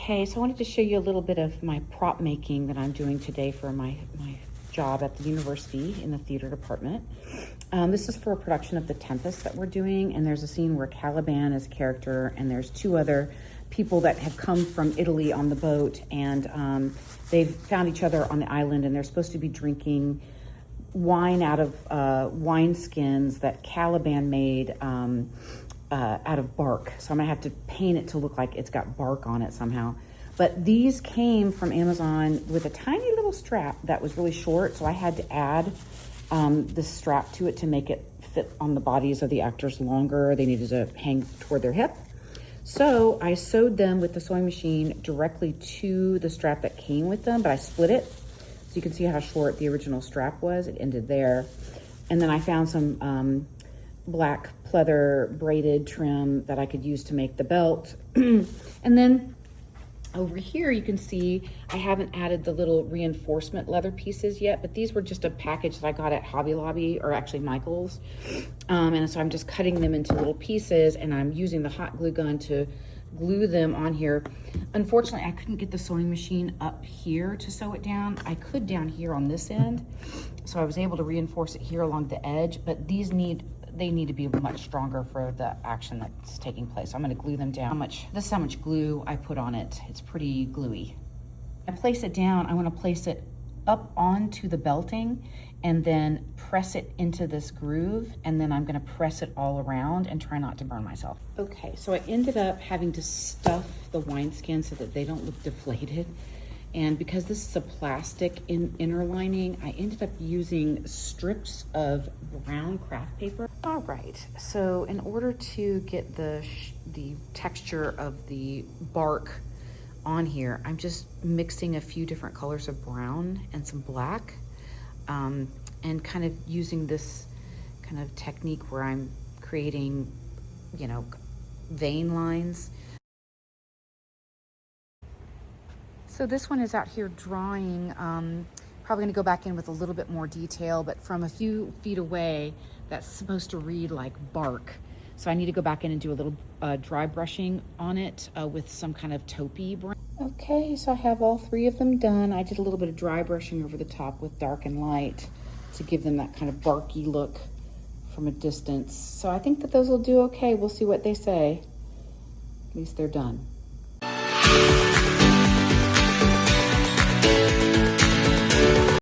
Okay, so I wanted to show you a little bit of my prop making that I'm doing today for my job at the university in the theater department. This is for a production of The Tempest that we're doing, and there's a scene where Caliban is a character, and there's two other people that have come from Italy on the boat, and they've found each other on the island, and they're supposed to be drinking wine out of wine skins that Caliban made out of bark. So I'm gonna have to paint it to look like it's got bark on it somehow. But these came from Amazon with a tiny little strap that was really short, so I had to add this strap to it to make it fit on the bodies of the actors longer. They needed to hang toward their hip. So I sewed them with the sewing machine directly to the strap that came with them, but I split it. So you can see how short the original strap was. It ended there. And then I found some black pleather braided trim that I could use to make the belt. And then over here you can see I haven't added the little reinforcement leather pieces yet, but these were just a package that I got at Hobby Lobby, or actually Michael's. And so I'm just cutting them into little pieces, and I'm using the hot glue gun to glue them on here. Unfortunately, I couldn't get the sewing machine up here to sew it down. I could down here on this end, so I was able to reinforce it here along the edge, but these need to be much stronger for the action that's taking place. So I'm going to glue them down. This is how much glue I put on it. It's pretty gluey. I place it down. I want to place it up onto the belting and then press it into this groove, and then I'm going to press it all around and try not to burn myself. Okay, so I ended up having to stuff the wineskin so that they don't look deflated. And because this is a plastic inner lining, I ended up using strips of brown craft paper. All right, so in order to get the texture of the bark on here, I'm just mixing a few different colors of brown and some black, and kind of using this kind of technique where I'm creating, you know, vein lines. So this one is out here drawing, probably gonna go back in with a little bit more detail, but from a few feet away, that's supposed to read like bark. So I need to go back in and do a little dry brushing on it with some kind of taupey brown. Okay, so I have all three of them done. I did a little bit of dry brushing over the top with dark and light to give them that kind of barky look from a distance. So I think that those will do okay. We'll see what they say. At least they're done.